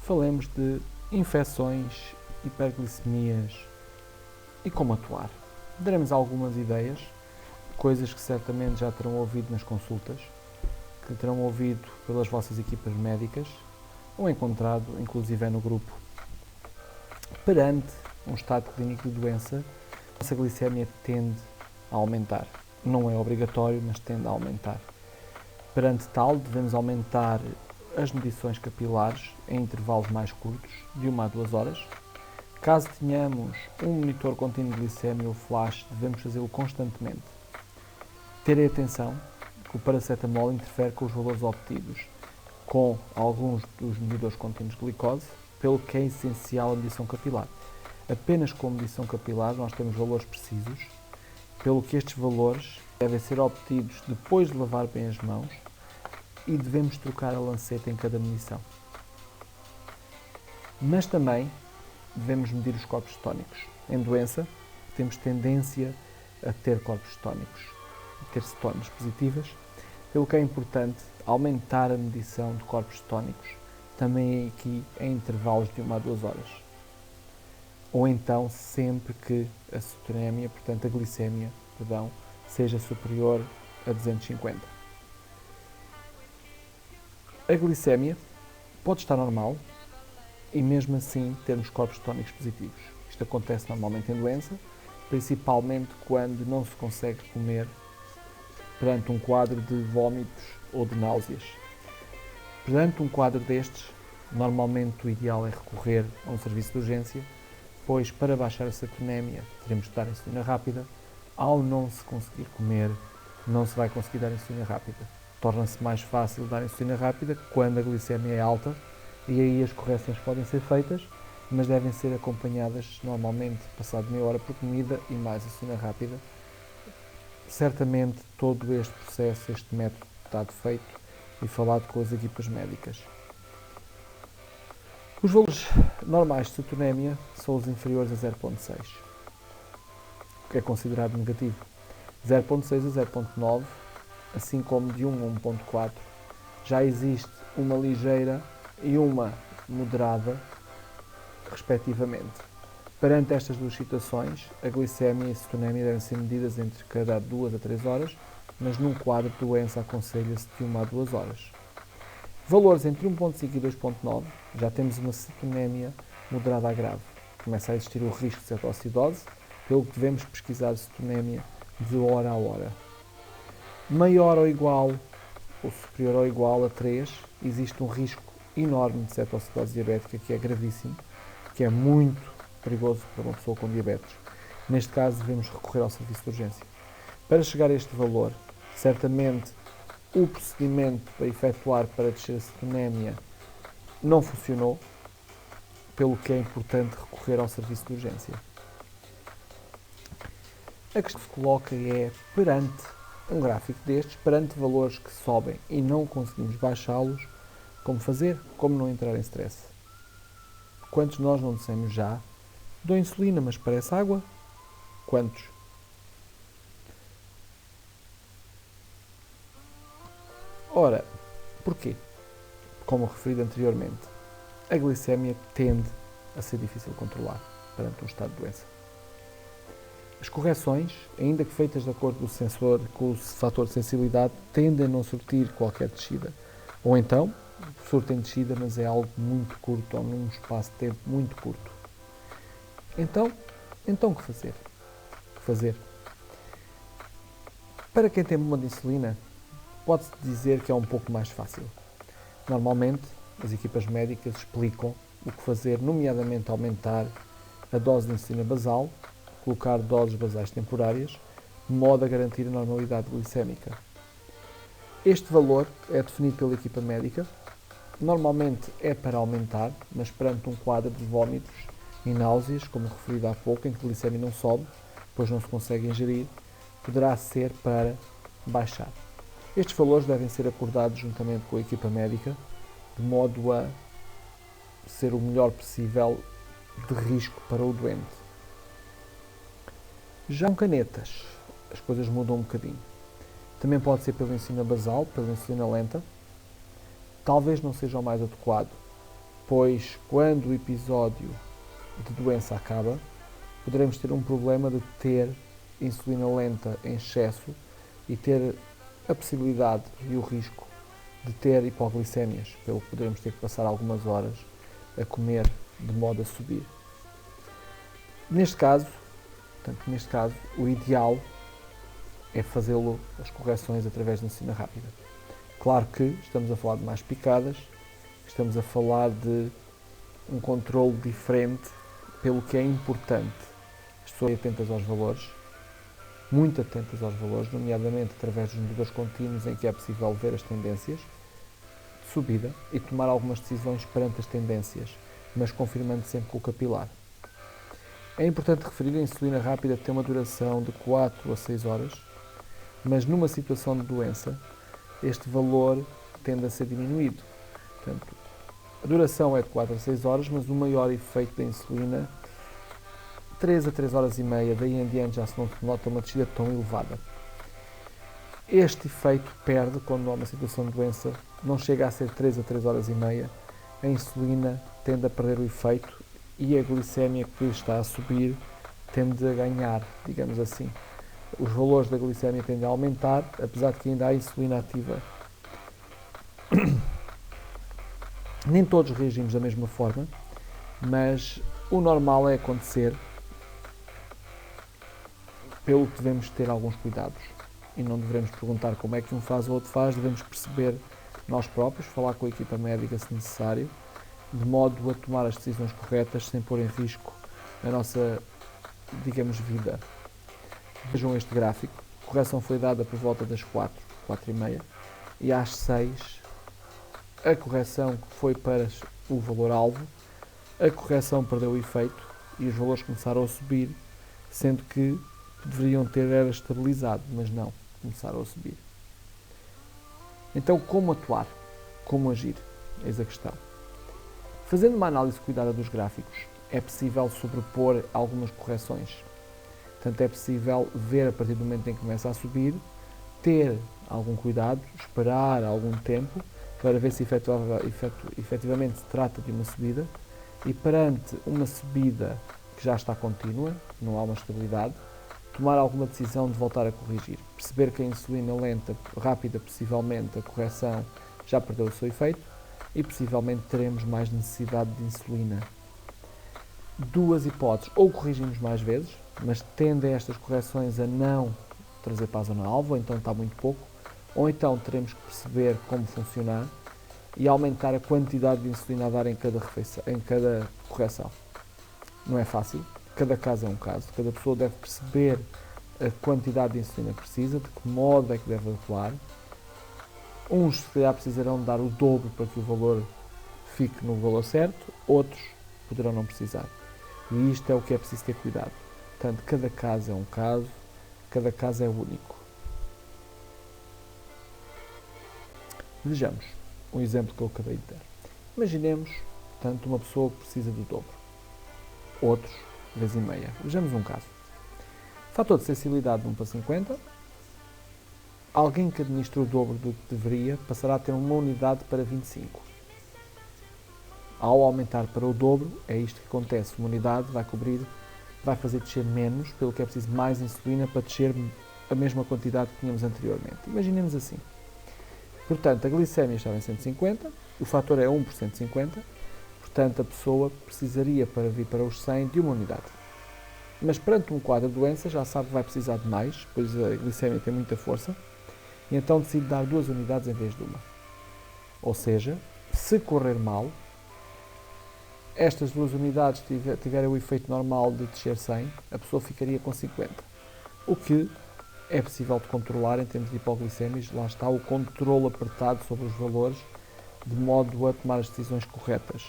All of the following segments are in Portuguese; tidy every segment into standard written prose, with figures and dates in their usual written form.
falemos de infecções, hiperglicemias e como atuar. Daremos algumas ideias, coisas que certamente já terão ouvido nas consultas, que terão ouvido pelas vossas equipas médicas ou encontrado, inclusive, no grupo. Perante um estado clínico de doença, a nossa glicemia tende a aumentar. Não é obrigatório, mas tende a aumentar. Perante tal, devemos aumentar as medições capilares em intervalos mais curtos, de 1 a 2 horas. Caso tenhamos um monitor contínuo de glicemia ou flash, devemos fazê-lo constantemente. Terem atenção que o paracetamol interfere com os valores obtidos com alguns dos medidores contínuos de glicose, pelo que é essencial a medição capilar. Apenas com a medição capilar nós temos valores precisos, pelo que estes valores devem ser obtidos depois de lavar bem as mãos e devemos trocar a lanceta em cada medição. Mas também devemos medir os corpos cetónicos. Em doença, temos tendência a ter corpos cetónicos, a ter cetónias positivas, pelo que é importante aumentar a medição de corpos cetónicos, também aqui em intervalos de 1 a 2 horas. Ou então, sempre que a cetonemia, portanto a glicemia, seja superior a 250. A glicemia pode estar normal e mesmo assim termos corpos cetónicos positivos. Isto acontece normalmente em doença, principalmente quando não se consegue comer perante um quadro de vômitos ou de náuseas. Perante um quadro destes, normalmente o ideal é recorrer a um serviço de urgência, pois para baixar a cetonemia teremos de dar insulina rápida. Ao não se conseguir comer, não se vai conseguir dar insulina rápida. Torna-se mais fácil dar insulina rápida quando a glicemia é alta e aí as correções podem ser feitas, mas devem ser acompanhadas normalmente passado meia hora por comida e mais insulina rápida. Certamente todo este processo, este método está feito e falado com as equipas médicas. Os valores normais de cetonemia são os inferiores a 0.6, o que é considerado negativo. 0.6 a 0.9, assim como de 1 a 1.4, já existe uma ligeira e uma moderada, respectivamente. Perante estas duas situações, a glicemia e a cetonemia devem ser medidas entre cada 2 a 3 horas, mas num quadro de doença aconselha-se de 1 a 2 horas. Valores entre 1.5 e 2.9, já temos uma cetonemia moderada a grave. Começa a existir o risco de cetoacidose, pelo que devemos pesquisar a cetonemia de hora a hora. Maior ou igual ou superior ou igual a 3, existe um risco enorme de cetoacidose diabética, que é gravíssimo, que é muito perigoso para uma pessoa com diabetes. Neste caso, devemos recorrer ao serviço de urgência. Para chegar a este valor, certamente o procedimento para efetuar para descer a cetonemia não funcionou, pelo que é importante recorrer ao serviço de urgência. A questão que se coloca é, perante um gráfico destes, perante valores que sobem e não conseguimos baixá-los, como fazer? Como não entrar em stress? Quantos de nós não dissemos já, dou insulina, mas parece água? Quantos? Ora, porquê? Como referido anteriormente, a glicemia tende a ser difícil de controlar perante um estado de doença. As correções, ainda que feitas de acordo com o sensor, com o fator de sensibilidade, tendem a não surtir qualquer descida. Ou então, surtem descida, mas é algo muito curto, ou num espaço de tempo muito curto. Então o que fazer? Para quem tem bomba de insulina, pode-se dizer que é um pouco mais fácil. Normalmente, as equipas médicas explicam o que fazer, nomeadamente aumentar a dose de insulina basal, colocar doses basais temporárias, de modo a garantir a normalidade glicémica. Este valor é definido pela equipa médica. Normalmente é para aumentar, mas perante um quadro de vômitos e náuseas, como referido há pouco, em que a glicemia não sobe, pois não se consegue ingerir, poderá ser para baixar. Estes valores devem ser acordados juntamente com a equipa médica, de modo a ser o melhor possível de risco para o doente. Já com canetas, as coisas mudam um bocadinho. Também pode ser pela insulina basal, pela insulina lenta. Talvez não seja o mais adequado, pois quando o episódio de doença acaba, poderemos ter um problema de ter insulina lenta em excesso e ter a possibilidade e o risco de ter hipoglicémias, pelo que poderemos ter que passar algumas horas a comer de modo a subir. Neste caso, o ideal é fazê-lo as correções através da insulina rápida. Claro que estamos a falar de mais picadas, estamos a falar de um controle diferente, pelo que é importante as pessoas serem atentas aos valores, muito atentas aos valores, nomeadamente através dos medidores contínuos em que é possível ver as tendências de subida e tomar algumas decisões perante as tendências, mas confirmando sempre com o capilar. É importante referir que a insulina rápida tem uma duração de 4 a 6 horas, mas numa situação de doença, este valor tende a ser diminuído. Portanto, a duração é de 4 a 6 horas, mas o maior efeito da insulina, 3 a 3 horas e meia, daí em diante já se não nota uma descida tão elevada. Este efeito perde quando há uma situação de doença, não chega a ser 3 a 3 horas e meia, a insulina tende a perder o efeito e a glicémia que está a subir tende a ganhar, digamos assim. Os valores da glicémia tendem a aumentar, apesar de que ainda há insulina ativa. Nem todos reagimos da mesma forma, mas o normal é acontecer, pelo que devemos ter alguns cuidados. E não devemos perguntar como é que um faz ou outro faz, devemos perceber nós próprios, falar com a equipa médica se necessário, de modo a tomar as decisões corretas sem pôr em risco a nossa, digamos, vida. Vejam este gráfico, a correção foi dada por volta das 4 e meia, e às 6 a correção foi para o valor-alvo, a correção perdeu o efeito e os valores começaram a subir, sendo que deveriam ter era estabilizado, mas não, começaram a subir. Então, como atuar? Como agir? Eis a questão. Fazendo uma análise cuidada dos gráficos, é possível sobrepor algumas correções. Portanto, é possível ver a partir do momento em que começa a subir, ter algum cuidado, esperar algum tempo para ver se efetivamente se trata de uma subida e perante uma subida que já está contínua, não há uma estabilidade, tomar alguma decisão de voltar a corrigir. Perceber que a insulina lenta, rápida, possivelmente a correção já perdeu o seu efeito e possivelmente teremos mais necessidade de insulina. Duas hipóteses, ou corrigimos mais vezes, mas tendem estas correções a não trazer para a zona-alvo, ou então está muito pouco, ou então teremos que perceber como funcionar e aumentar a quantidade de insulina a dar em cada correção. Não é fácil, cada caso é um caso, cada pessoa deve perceber a quantidade de insulina que precisa, de que modo é que deve atuar. Uns, se calhar, precisarão dar o dobro para que o valor fique no valor certo, outros poderão não precisar. E isto é o que é preciso ter cuidado. Portanto, cada caso é um caso, cada caso é único. Vejamos um exemplo que eu acabei de dar. Imaginemos, portanto, uma pessoa que precisa do dobro, outros, vezes e meia. Vejamos um caso. Fator de sensibilidade de 1 para 50. Alguém que administra o dobro do que deveria passará a ter uma unidade para 25. Ao aumentar para o dobro, é isto que acontece. Uma unidade vai fazer descer menos, pelo que é preciso mais insulina para descer a mesma quantidade que tínhamos anteriormente. Imaginemos assim. Portanto, a glicémia estava em 150, o fator é 1 por 150, portanto a pessoa precisaria para vir para os 100 de uma unidade. Mas perante um quadro de doença já sabe que vai precisar de mais, pois a glicémia tem muita força, e então decide dar 2 unidades em vez de uma. Ou seja, se correr mal, estas 2 unidades tiverem o efeito normal de descer 100, a pessoa ficaria com 50. O que é possível de controlar em termos de hipoglicémias, lá está o controle apertado sobre os valores, de modo a tomar as decisões corretas.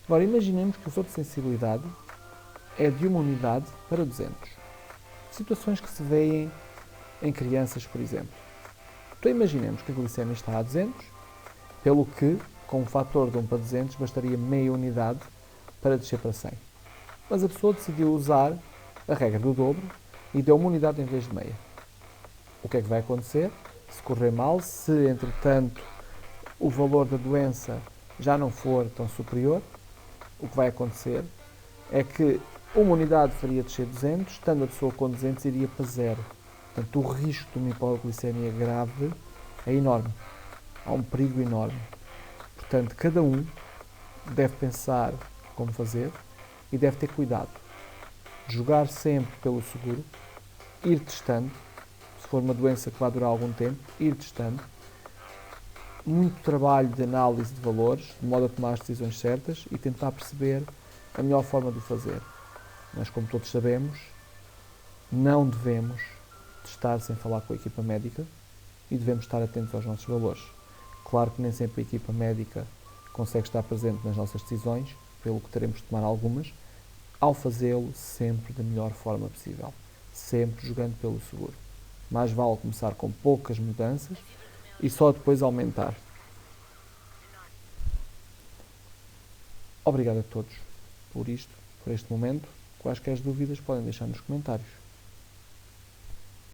Agora, imaginemos que o fator de sensibilidade é de uma unidade para 200. Situações que se veem em crianças, por exemplo. Então, imaginemos que a glicémia está a 200, pelo que, com um fator de 1 para 200, bastaria meia unidade para descer para 100. Mas a pessoa decidiu usar a regra do dobro e deu uma unidade em vez de meia. O que é que vai acontecer? Se correr mal, se entretanto o valor da doença já não for tão superior, o que vai acontecer é que uma unidade faria descer 200, estando a pessoa com 200 iria para zero. Portanto, o risco de uma hipoglicemia grave é enorme. Há um perigo enorme. Portanto, cada um deve pensar como fazer e deve ter cuidado. Jogar sempre pelo seguro, ir testando, se for uma doença que vai durar algum tempo, ir testando. Muito trabalho de análise de valores, de modo a tomar as decisões certas e tentar perceber a melhor forma de o fazer. Mas, como todos sabemos, não devemos testar sem falar com a equipa médica e devemos estar atentos aos nossos valores. Claro que nem sempre a equipa médica consegue estar presente nas nossas decisões, pelo que teremos de tomar algumas, ao fazê-lo sempre da melhor forma possível, sempre jogando pelo seguro. Mais vale começar com poucas mudanças e só depois aumentar. Obrigado a todos por isto, por este momento. Quaisquer dúvidas podem deixar nos comentários.